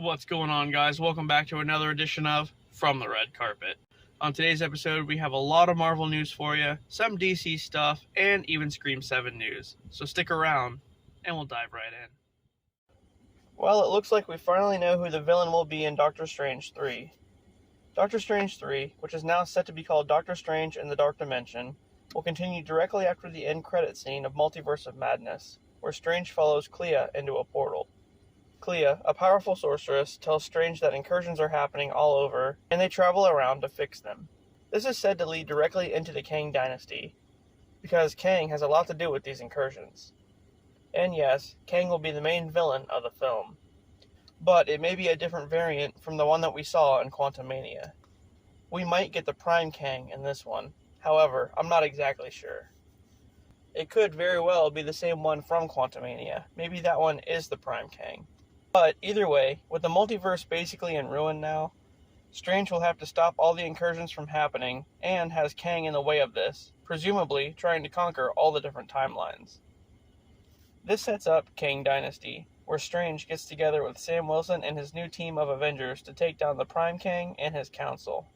What's going on, guys? Welcome back to another edition of From the Red Carpet. On today's episode, we have a lot of Marvel news for you, some DC stuff, and even Scream 7 news. So stick around, and we'll dive right in. Well, it looks like we finally know who the villain will be in Doctor Strange 3. Doctor Strange 3, which is now set to be called Doctor Strange in the Dark Dimension, will continue directly after the end credit scene of Multiverse of Madness, where Strange follows Clea into a portal. Clea, a powerful sorceress, tells Strange that incursions are happening all over, and they travel around to fix them. This is said to lead directly into the Kang dynasty, because Kang has a lot to do with these incursions. And yes, Kang will be the main villain of the film. But it may be a different variant from the one that we saw in Quantumania. We might get the Prime Kang in this one, however, I'm not exactly sure. It could very well be the same one from Quantumania. Maybe that one is the Prime Kang. But either way, with the multiverse basically in ruin now, Strange will have to stop all the incursions from happening, and has Kang in the way of this, presumably trying to conquer all the different timelines. This sets up Kang Dynasty, where Strange gets together with Sam Wilson and his new team of Avengers to take down the Prime Kang and his council.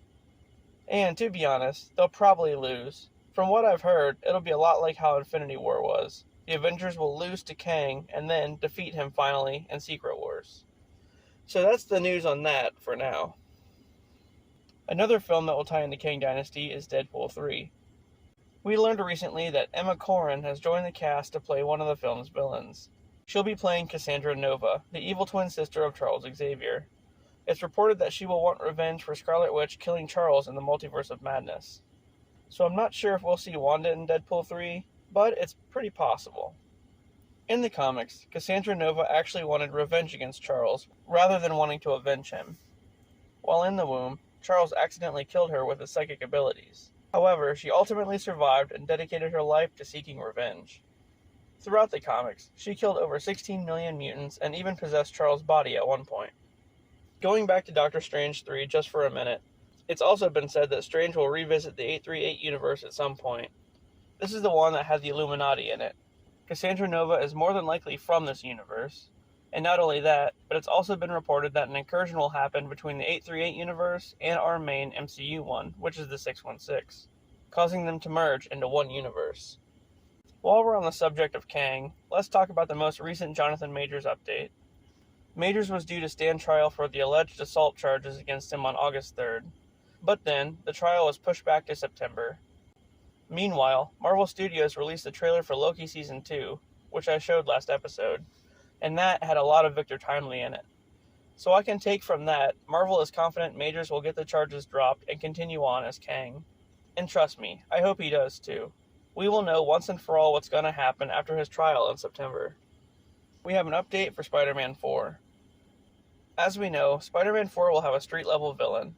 And to be honest, they'll probably lose. From what I've heard, it'll be a lot like how Infinity War was. The Avengers will lose to Kang, and then defeat him finally in Secret Wars. So that's the news on that for now. Another film that will tie into Kang Dynasty is Deadpool 3. We learned recently that Emma Corrin has joined the cast to play one of the film's villains. She'll be playing Cassandra Nova, the evil twin sister of Charles Xavier. It's reported that she will want revenge for Scarlet Witch killing Charles in the Multiverse of Madness. So I'm not sure if we'll see Wanda in Deadpool 3, but it's pretty possible. In the comics, Cassandra Nova actually wanted revenge against Charles, rather than wanting to avenge him. While in the womb, Charles accidentally killed her with his psychic abilities. However, she ultimately survived and dedicated her life to seeking revenge. Throughout the comics, she killed over 16 million mutants and even possessed Charles' body at one point. Going back to Doctor Strange 3 just for a minute, it's also been said that Strange will revisit the 838 universe at some point. This is the one that had the Illuminati in it. Cassandra Nova is more than likely from this universe. And not only that, but it's also been reported that an incursion will happen between the 838 universe and our main MCU one, which is the 616, causing them to merge into one universe. While we're on the subject of Kang, let's talk about the most recent Jonathan Majors update. Majors was due to stand trial for the alleged assault charges against him on August 3rd, but then the trial was pushed back to September. Meanwhile, Marvel Studios released the trailer for Loki Season 2, which I showed last episode, and that had a lot of Victor Timely in it. So I can take from that, Marvel is confident Majors will get the charges dropped and continue on as Kang. And trust me, I hope he does too. We will know once and for all what's going to happen after his trial in September. We have an update for Spider-Man 4. As we know, Spider-Man 4 will have a street-level villain.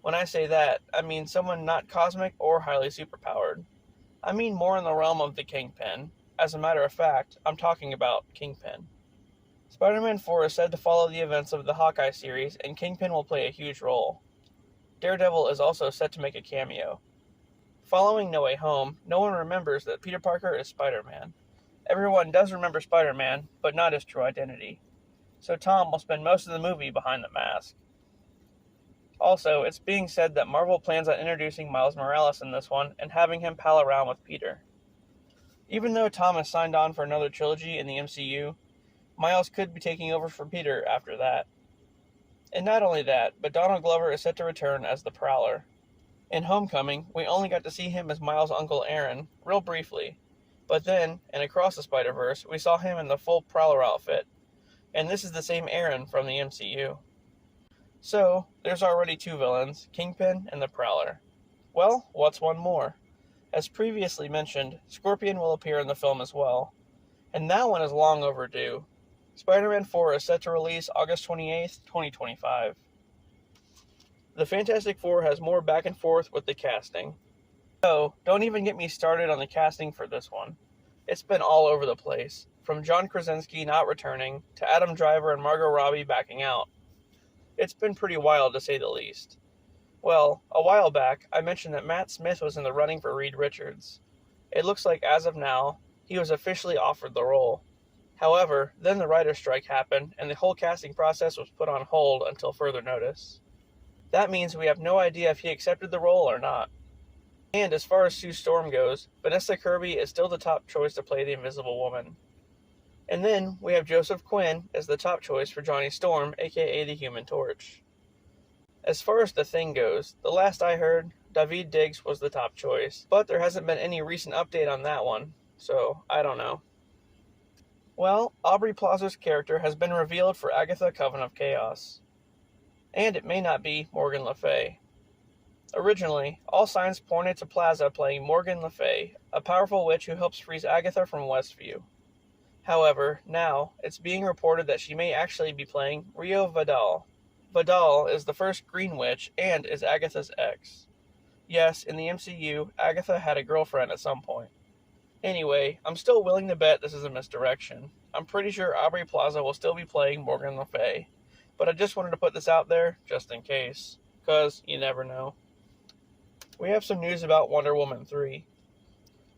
When I say that, I mean someone not cosmic or highly superpowered. I mean more in the realm of the Kingpin. As a matter of fact, I'm talking about Kingpin. Spider-Man 4 is said to follow the events of the Hawkeye series, and Kingpin will play a huge role. Daredevil is also set to make a cameo. Following No Way Home, no one remembers that Peter Parker is Spider-Man. Everyone does remember Spider-Man, but not his true identity. So Tom will spend most of the movie behind the mask. Also, it's being said that Marvel plans on introducing Miles Morales in this one and having him pal around with Peter. Even though Tom has signed on for another trilogy in the MCU, Miles could be taking over for Peter after that. And not only that, but Donald Glover is set to return as the Prowler. In Homecoming, we only got to see him as Miles' Uncle Aaron, real briefly. But then, in Across the Spider-Verse, we saw him in the full Prowler outfit. And this is the same Aaron from the MCU. So, there's already two villains, Kingpin and the Prowler. Well, what's one more? As previously mentioned, Scorpion will appear in the film as well. And that one is long overdue. Spider-Man 4 is set to release August 28th, 2025. The Fantastic Four has more back and forth with the casting. So, don't even get me started on the casting for this one. It's been all over the place, from John Krasinski not returning, to Adam Driver and Margot Robbie backing out. It's been pretty wild to say the least. Well, a while back, I mentioned that Matt Smith was in the running for Reed Richards. It looks like as of now, he was officially offered the role. However, then the writer's strike happened, and the whole casting process was put on hold until further notice. That means we have no idea if he accepted the role or not. And as far as Sue Storm goes, Vanessa Kirby is still the top choice to play the Invisible Woman. And then we have Joseph Quinn as the top choice for Johnny Storm, aka the Human Torch. As far as The Thing goes, the last I heard, Daveed Diggs was the top choice, but there hasn't been any recent update on that one, so I don't know. Well, Aubrey Plaza's character has been revealed for Agatha Coven of Chaos. And it may not be Morgan Le Fay. Originally, all signs pointed to Plaza playing Morgan Le Fay, a powerful witch who helps freeze Agatha from Westview. However, now, it's being reported that she may actually be playing Rio Vidal. Vidal is the first Green Witch and is Agatha's ex. Yes, in the MCU, Agatha had a girlfriend at some point. Anyway, I'm still willing to bet this is a misdirection. I'm pretty sure Aubrey Plaza will still be playing Morgan Le Fay, but I just wanted to put this out there, just in case, 'cause you never know. We have some news about Wonder Woman 3.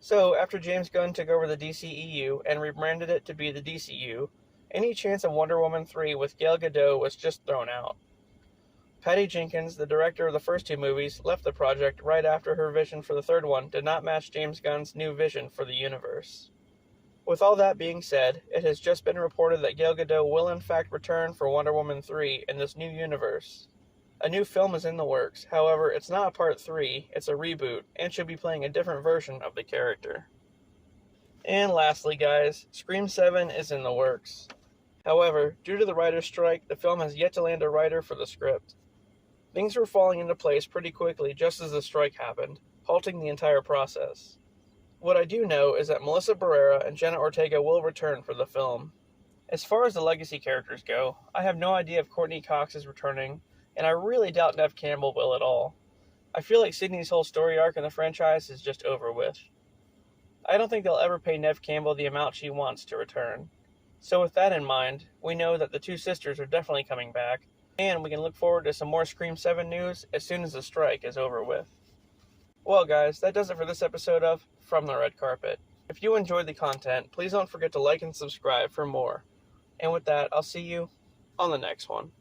So, after James Gunn took over the DCEU and rebranded it to be the DCU, any chance of Wonder Woman 3 with Gal Gadot was just thrown out. Patty Jenkins, the director of the first two movies, left the project right after her vision for the third one did not match James Gunn's new vision for the universe. With all that being said, it has just been reported that Gal Gadot will in fact return for Wonder Woman 3 in this new universe. A new film is in the works, however, it's not a part 3, it's a reboot, and should be playing a different version of the character. And lastly guys, Scream 7 is in the works. However, due to the writer's strike, the film has yet to land a writer for the script. Things were falling into place pretty quickly just as the strike happened, halting the entire process. What I do know is that Melissa Barrera and Jenna Ortega will return for the film. As far as the legacy characters go, I have no idea if Courtney Cox is returning, and I really doubt Neve Campbell will at all. I feel like Sydney's whole story arc in the franchise is just over with. I don't think they'll ever pay Neve Campbell the amount she wants to return. So with that in mind, we know that the two sisters are definitely coming back, and we can look forward to some more Scream 7 news as soon as the strike is over with. Well guys, that does it for this episode of From the Red Carpet. If you enjoyed the content, please don't forget to like and subscribe for more. And with that, I'll see you on the next one.